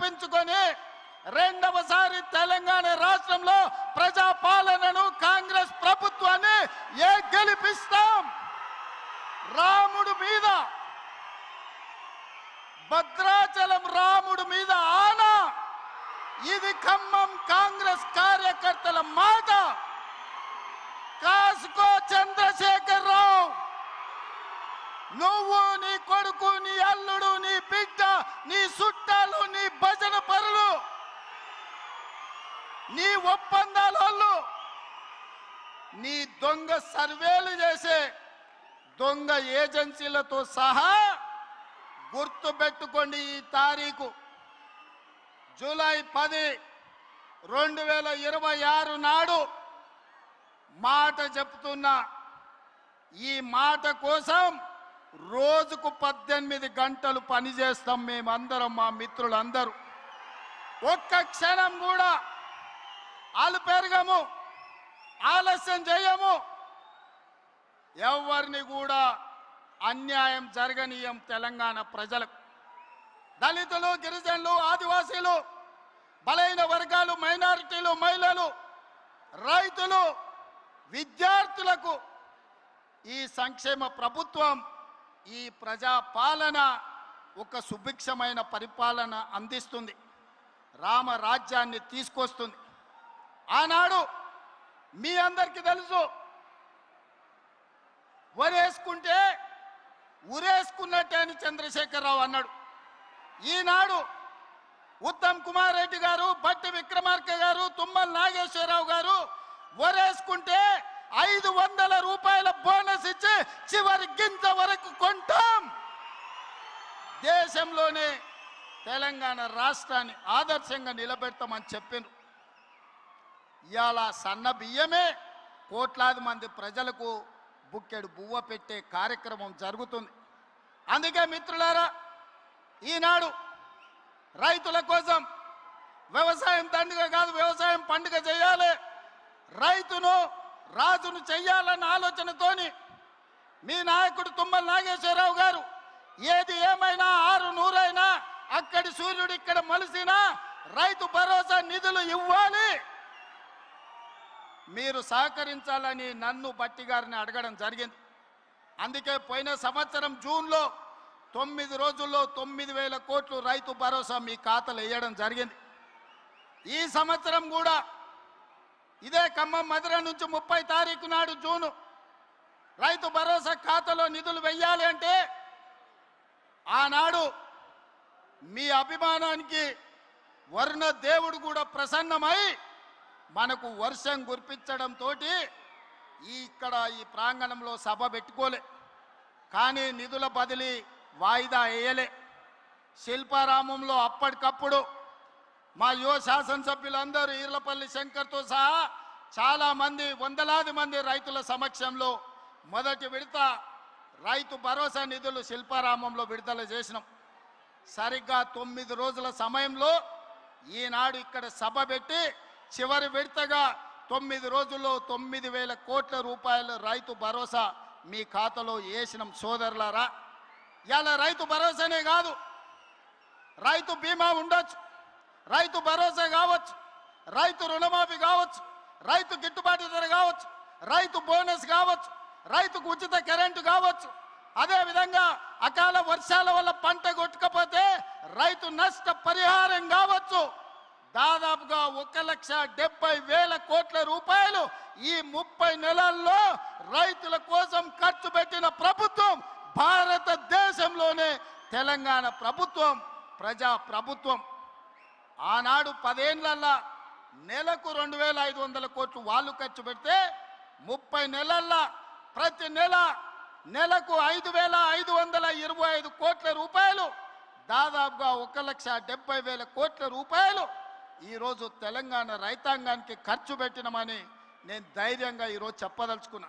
గెలిపించుకొని రెండవసారి తెలంగాణ రాష్ట్రంలో ప్రజాపాలనను కాంగ్రెస్ ప్రభుత్వాన్ని గెలిపిస్తాం. రాముడు మీద, భద్రాచలం రాముడు మీద ఆనా. ఇది ఖమ్మం కాంగ్రెస్ కార్యకర్తల మాట. కాసుకో చంద్రశేఖర్ రావు, నువ్వు, నీ కొడుకు, నీ అల్లుడు, నీ బిడ్డ, నీ చుట్టాలు, నీ భజన పరులు, నీ ఒప్పందాలు, నీ దొంగ సర్వేలు చేసే దొంగ ఏజెన్సీలతో సహా గుర్తుపెట్టుకోండి. ఈ తారీఖు జూలై 10, 2026 నాడు మాట చెప్తున్నా. ఈ మాట కోసం రోజుకు 18 గంటలు పనిచేస్తాం మేమందరం, మా మిత్రులందరూ. ఒక్క క్షణం కూడా ఆలుపెరగము, ఆలస్యం చేయము. ఎవరిని కూడా అన్యాయం జరగనీయం. తెలంగాణ ప్రజలకు, దళితులు, గిరిజనులు, ఆదివాసీలు, బలైన వర్గాలు, మైనారిటీలు, మహిళలు, రైతులు, విద్యార్థులకు ఈ సంక్షేమ ప్రభుత్వం, ఈ ప్రజా పాలన ఒక సుభిక్షమైన పరిపాలన అందిస్తుంది. రామరాజ్యాన్ని తీసుకొస్తుంది. ఆనాడు మీ అందరికీ తెలుసు, వరేసుకుంటే ఉరేసుకున్నట్టే అని చంద్రశేఖరరావు అన్నాడు. ఈనాడు ఉత్తమ్ కుమార్ రెడ్డి గారు, బట్టి విక్రమార్క గారు, తుమ్మల నాగేశ్వరరావు గారు వరేసుకుంటే 500 రూపాయల బోనస్ ఇచ్చి చివరి గింజ వరకు కొంటాం. దేశంలోనే తెలంగాణ రాష్ట్రాన్ని ఆదర్శంగా నిలబెడతామని చెప్పిండ్రు. ఇవాళ సన్న బియ్యమే కోట్లాది మంది ప్రజలకు బుక్కెడు బువ్వ పెట్టే కార్యక్రమం జరుగుతుంది. అందుకే మిత్రులారా, ఈనాడు రైతుల కోసం వ్యవసాయం దండుగ కాదు, వ్యవసాయం పండుగ చేయాలి, రైతును రాజును చెయ్యాలన్న ఆలోచనతోని మీ నాయకుడు తుమ్మల నాగేశ్వరరావు గారు ఏది ఏమైనా 600 అక్కడి సూర్యుడు ఇక్కడ మలిసినా రైతు భరోసా నిధులు ఇవ్వాలి, మీరు సహకరించాలని నన్ను బట్టి గారిని అడగడం జరిగింది. అందుకే పోయిన సంవత్సరం జూన్లో 9 రోజుల్లో 9,000 కోట్లు రైతు భరోసా మీ ఖాతాలో వేయడం జరిగింది. ఈ సంవత్సరం కూడా ఇదే ఖమ్మం మధుర నుంచి 30 తారీఖు నాడు జూను రైతు భరోసా ఖాతాలో నిధులు వెయ్యాలి అంటే ఆనాడు మీ అభిమానానికి వర్ణ దేవుడు కూడా ప్రసన్నమై మనకు వర్షం కురిపించడంతో ఇక్కడ ఈ ప్రాంగణంలో సభ పెట్టుకోలే. కానీ నిధుల బదిలీ వాయిదా వేయలే. శిల్పారామంలో అప్పటికప్పుడు మా యువ శాసనసభ్యులందరూ ఈర్లపల్లి శంకర్తో సహా చాలామంది, వందలాది మంది రైతుల సమక్షంలో మొదటి విడత రైతు భరోసా నిధులు శిల్పారామంలో విడుదల చేసినాం. సరిగ్గా 9 రోజుల సమయంలో ఈనాడు ఇక్కడ సభ పెట్టి చివరి విడతగా 9 రోజుల్లో 9,000 కోట్ల రూపాయలు రైతు భరోసా మీ ఖాతాలో వేసినాం. సోదరులారా, ఇలా రైతు భరోసానే కాదు, రైతు బీమా ఉండొచ్చు, రైతు భరోసా కావచ్చు, రైతు రుణమాఫీ కావచ్చు, రైతు గిట్టుబాటు ధర కావచ్చు, రైతు బోనస్ కావచ్చు, రైతుకు ఉచిత కరెంటు కావచ్చు, అదేవిధంగా అకాల వర్షాల వల్ల పంట కొట్టుకపోతే రైతు నష్ట పరిహారం కావచ్చు. దాదాపుగా 1,70,000 కోట్ల రూపాయలు ఈ 30 నెలల్లో రైతుల కోసం ఖర్చు పెట్టిన ప్రభుత్వం భారతదేశంలోనే తెలంగాణ ప్రభుత్వం, ప్రజా ప్రభుత్వం. ఆనాడు 10 ఏళ్లలో నెలకు 2,500 కోట్లు వాళ్ళు ఖర్చు పెడితే 30 నెలల్లో ప్రతి నెలకు 5,525 కోట్ల రూపాయలు, దాదాపుగా 1,70,000 కోట్ల రూపాయలు ఈరోజు తెలంగాణ రైతాంగానికి ఖర్చు పెట్టినమని నేను ధైర్యంగా ఈరోజు చెప్పదలుచుకున్నా.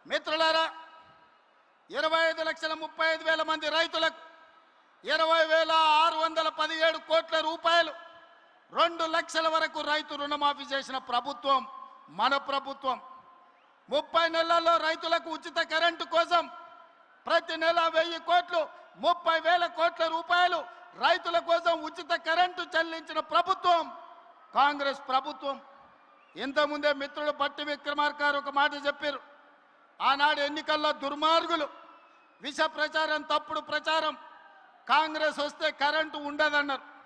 మిత్రులారా, 25,35,000 మంది రైతులకు 20,617 కోట్ల రూపాయలు, 2 లక్షల వరకు రైతు రుణమాఫీ చేసిన ప్రభుత్వం మన ప్రభుత్వం. 30 నెలల్లో రైతులకు ఉచిత కరెంటు కోసం ప్రతి నెల 1,000 కోట్లు, 30,000 కోట్ల రూపాయలు రైతుల కోసం ఉచిత కరెంటు చెల్లించిన ప్రభుత్వం కాంగ్రెస్ ప్రభుత్వం. ఇంతకుముందే మిత్రుడు బట్టి విక్రమార్క గారు ఒక మాట చెప్పారు. ఆనాడు ఎన్నికల్లో దుర్మార్గులు విష ప్రచారం, తప్పుడు ప్రచారం, కాంగ్రెస్ వస్తే కరెంటు ఉండదన్నారు.